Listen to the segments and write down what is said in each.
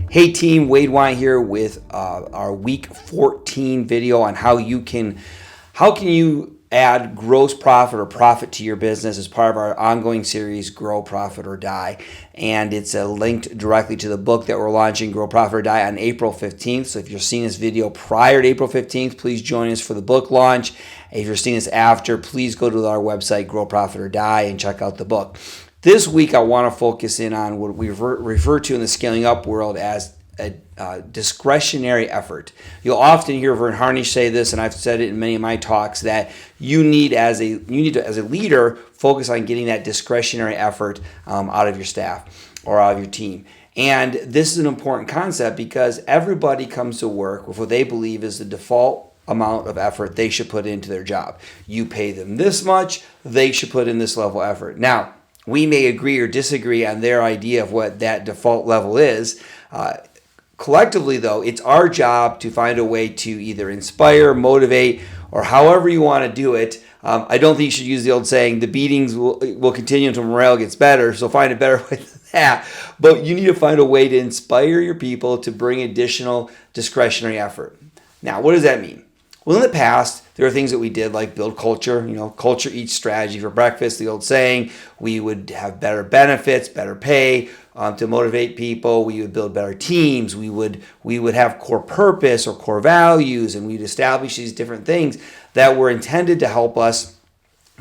Hey team, Wade Wine here with our week 14 video on how can you add gross profit or profit to your business as part of our ongoing series Grow Profit or Die. And it's linked directly to the book that we're launching, Grow Profit or Die, on April 15th. So if you're seeing this video prior to April 15th, please join us for the book launch. If you're seeing this after, please go to our website, Grow Profit or Die, and check out the book. This week, I want to focus in on what we refer to in the scaling up world as a discretionary effort. You'll often hear Vern Harnish say this, and I've said it in many of my talks, that you need to, as a leader, focus on getting that discretionary effort out of your staff or out of your team. And this is an important concept because everybody comes to work with what they believe is the default amount of effort they should put into their job. You pay them this much, they should put in this level of effort. Now, we may agree or disagree on their idea of what that default level is. Collectively, though, it's our job to find a way to either inspire, motivate, or however you want to do it. I don't think you should use the old saying, the beatings will continue until morale gets better, so find a better way than that. But you need to find a way to inspire your people to bring additional discretionary effort. Now, what does that mean? Well, in the past, there are things that we did like build culture. Culture eats strategy for breakfast, the old saying. We would have better benefits, better pay to motivate people. We would build better teams. We would have core purpose or core values, and we'd establish these different things that were intended to help us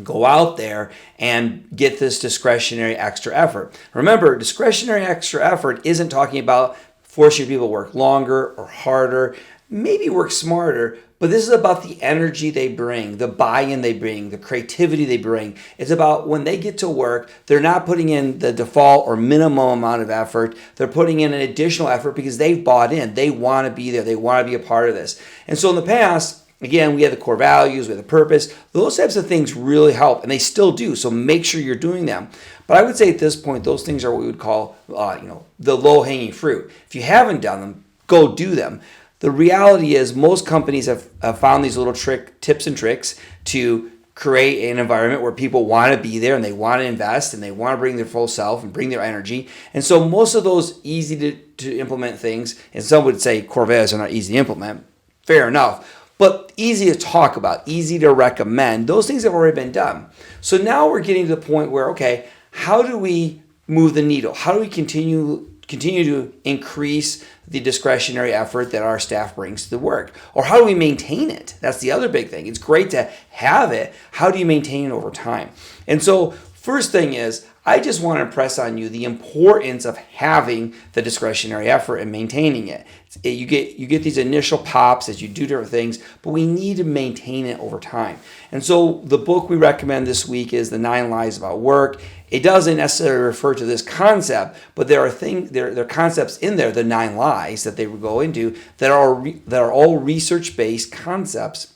go out there and get this discretionary extra effort. Remember, discretionary extra effort isn't talking about forcing people to work longer or harder, maybe work smarter, but this is about the energy they bring, the buy-in they bring, the creativity they bring. It's about when they get to work, they're not putting in the default or minimum amount of effort. They're putting in an additional effort because they've bought in. They want to be there. They want to be a part of this. And so in the past, again, we had the core values, we had the purpose. Those types of things really help, and they still do. So make sure you're doing them. But I would say at this point, those things are what we would call, the low-hanging fruit. If you haven't done them, go do them. The reality is most companies have found these little tips and tricks to create an environment where people want to be there and they want to invest and they want to bring their full self and bring their energy. And so most of those easy to implement things, and some would say core values are not easy to implement, fair enough, but easy to talk about, easy to recommend, those things have already been done. So now we're getting to the point where, okay, how do we move the needle? How do we continue to increase the discretionary effort that our staff brings to the work? Or how do we maintain it? That's the other big thing. It's great to have it. How do you maintain it over time? And so first thing is, I just want to impress on you the importance of having the discretionary effort and maintaining it. You get these initial pops as you do different things, but we need to maintain it over time. And so the book we recommend this week is The 9 Lies About Work. It doesn't necessarily refer to this concept, but there are concepts in there, the 9 lies that they would go into, that are all research-based concepts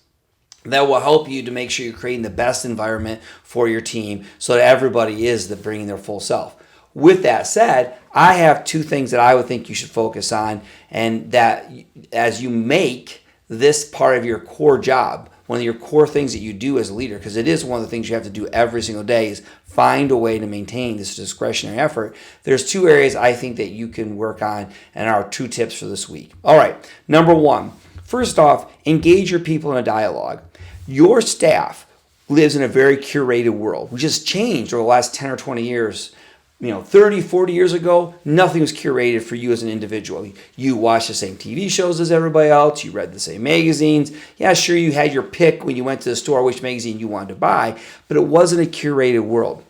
that will help you to make sure you're creating the best environment for your team so that everybody is bringing their full self. With that said, I have 2 things that I would think you should focus on, and that as you make this part of your core job, one of your core things that you do as a leader, because it is one of the things you have to do every single day, is find a way to maintain this discretionary effort. There's 2 areas I think that you can work on, and our 2 tips for this week. All right, number 1, first off, engage your people in a dialogue. Your staff lives in a very curated world, which has changed over the last 10 or 20 years. 30, 40 years ago, nothing was curated for you as an individual. You watched the same TV shows as everybody else. You read the same magazines. Yeah, sure, you had your pick when you went to the store which magazine you wanted to buy, but it wasn't a curated world.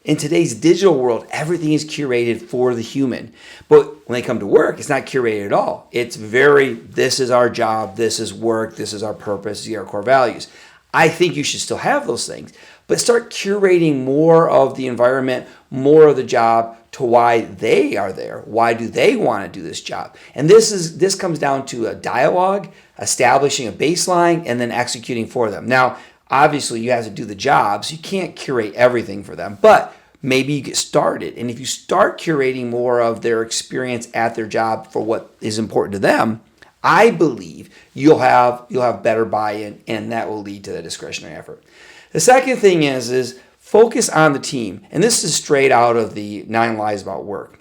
In today's digital world, everything is curated for the human. But when they come to work, it's not curated at all. It's this is our job, this is work, this is our purpose, these are our core values. I think you should still have those things, but start curating more of the environment, more of the job to why they are there. Why do they want to do this job? And this comes down to a dialogue, establishing a baseline, and then executing for them. Now, obviously, you have to do the job, so you can't curate everything for them, but maybe you get started. And if you start curating more of their experience at their job for what is important to them, I believe you'll have better buy-in, and that will lead to the discretionary effort. The second thing is focus on the team. And this is straight out of the 9 Lies About Work.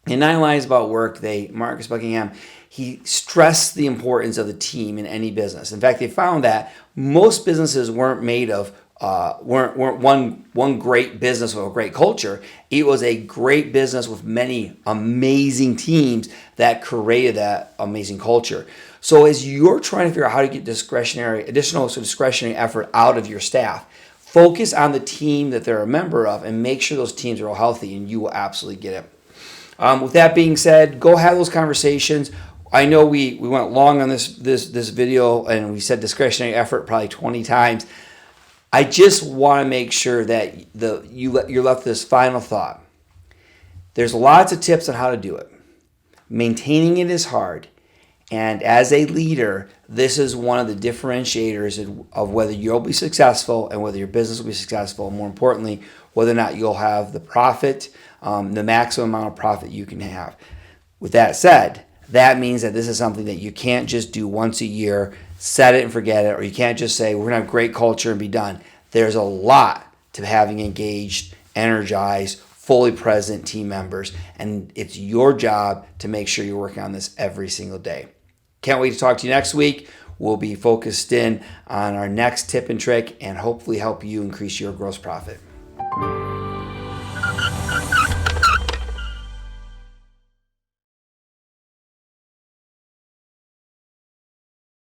In 9 Lies About Work, Marcus Buckingham, he stressed the importance of the team in any business. In fact, they found that most businesses weren't made of weren't one great business with a great culture. It was a great business with many amazing teams that created that amazing culture. So as you're trying to figure out how to get additional discretionary effort out of your staff, focus on the team that they're a member of and make sure those teams are all healthy, and you will absolutely get it. With that being said, go have those conversations. I know we went long on this video, and we said discretionary effort probably 20 times. I just want to make sure that you're left with this final thought. There's lots of tips on how to do it. Maintaining it is hard. And as a leader, this is one of the differentiators of whether you'll be successful and whether your business will be successful. And more importantly, whether or not you'll have the profit, the maximum amount of profit you can have. With that said, that means that this is something that you can't just do once a year, set it and forget it, or you can't just say, we're going to have great culture and be done. There's a lot to having engaged, energized, fully present team members, and it's your job to make sure you're working on this every single day. Can't wait to talk to you next week. We'll be focused in on our next tip and trick and hopefully help you increase your gross profit.